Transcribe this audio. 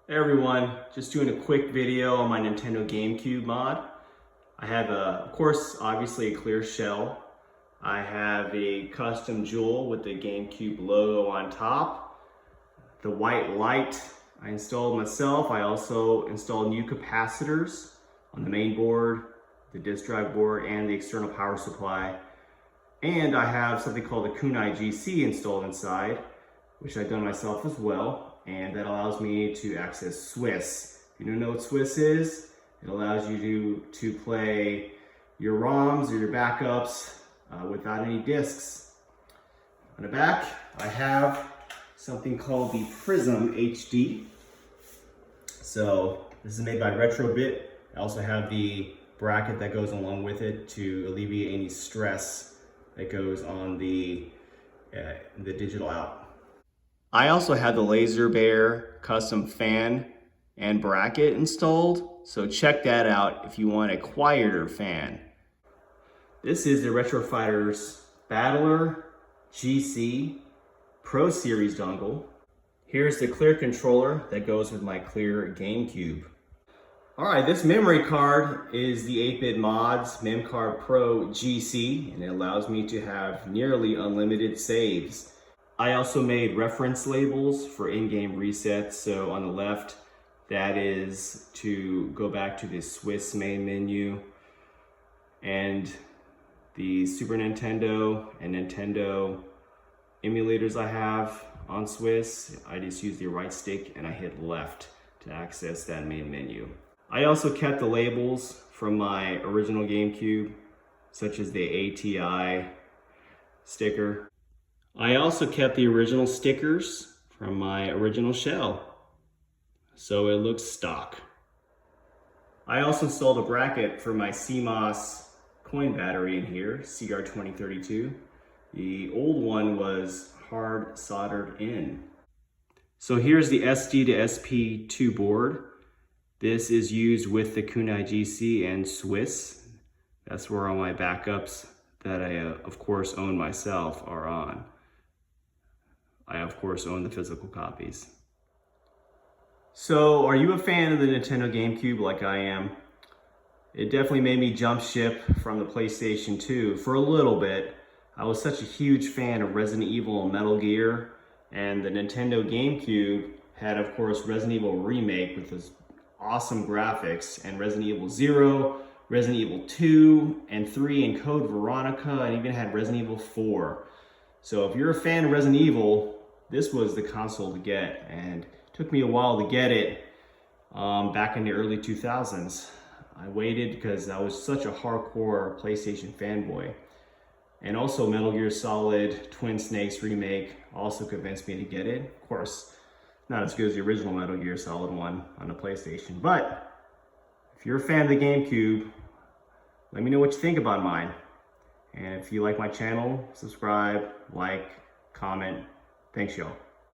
Hey everyone, just doing a quick video on my Nintendo GameCube mod. I have of course, obviously a clear shell. I have a custom jewel with the GameCube logo on top. The white light I installed myself. I also installed new capacitors on the main board, the disk drive board, and the external power supply. And I have something called the Kunai GC installed inside, which I've done myself as well. And that allows me to access Swiss. If you don't know what Swiss is, it allows you to play your ROMs or your backups without any discs. On the back, I have something called the Prism HD. So this is made by Retrobit. I also have the bracket that goes along with it to alleviate any stress that goes on the digital out. I also have the Laser Bear custom fan and bracket installed, so check that out if you want a quieter fan. This is the Retro Fighters Battler GC Pro Series dongle. Here's the clear controller that goes with my clear GameCube. Alright, this memory card is the 8-bit mods MemCard Pro GC, and it allows me to have nearly unlimited saves. I also made reference labels for in-game resets. So on the left, that is to go back to the Swiss main menu, and the Super Nintendo and Nintendo emulators I have on Swiss, I just use the right stick and I hit left to access that main menu. I also kept the labels from my original GameCube, such as the ATI sticker. I also kept the original stickers from my original shell, so it looks stock. I also installed a bracket for my CMOS coin battery in here, CR2032. The old one was hard soldered in. So here's the SD to SP2 board. This is used with the Kunai GC and Swiss. That's where all my backups that I, of course, own myself are on. I, of course, own the physical copies. So, are you a fan of the Nintendo GameCube like I am? It definitely made me jump ship from the PlayStation 2 for a little bit. I was such a huge fan of Resident Evil and Metal Gear, and the Nintendo GameCube had, of course, Resident Evil Remake with those awesome graphics, and Resident Evil 0, Resident Evil 2, and 3, and Code Veronica, and even had Resident Evil 4. So if you're a fan of Resident Evil, this was the console to get, and it took me a while to get it back in the early 2000s. I waited because I was such a hardcore PlayStation fanboy. And also Metal Gear Solid Twin Snakes Remake also convinced me to get it. Of course, not as good as the original Metal Gear Solid one on the PlayStation, but if you're a fan of the GameCube, let me know what you think about mine. And if you like my channel, subscribe, like, comment. Thanks, y'all.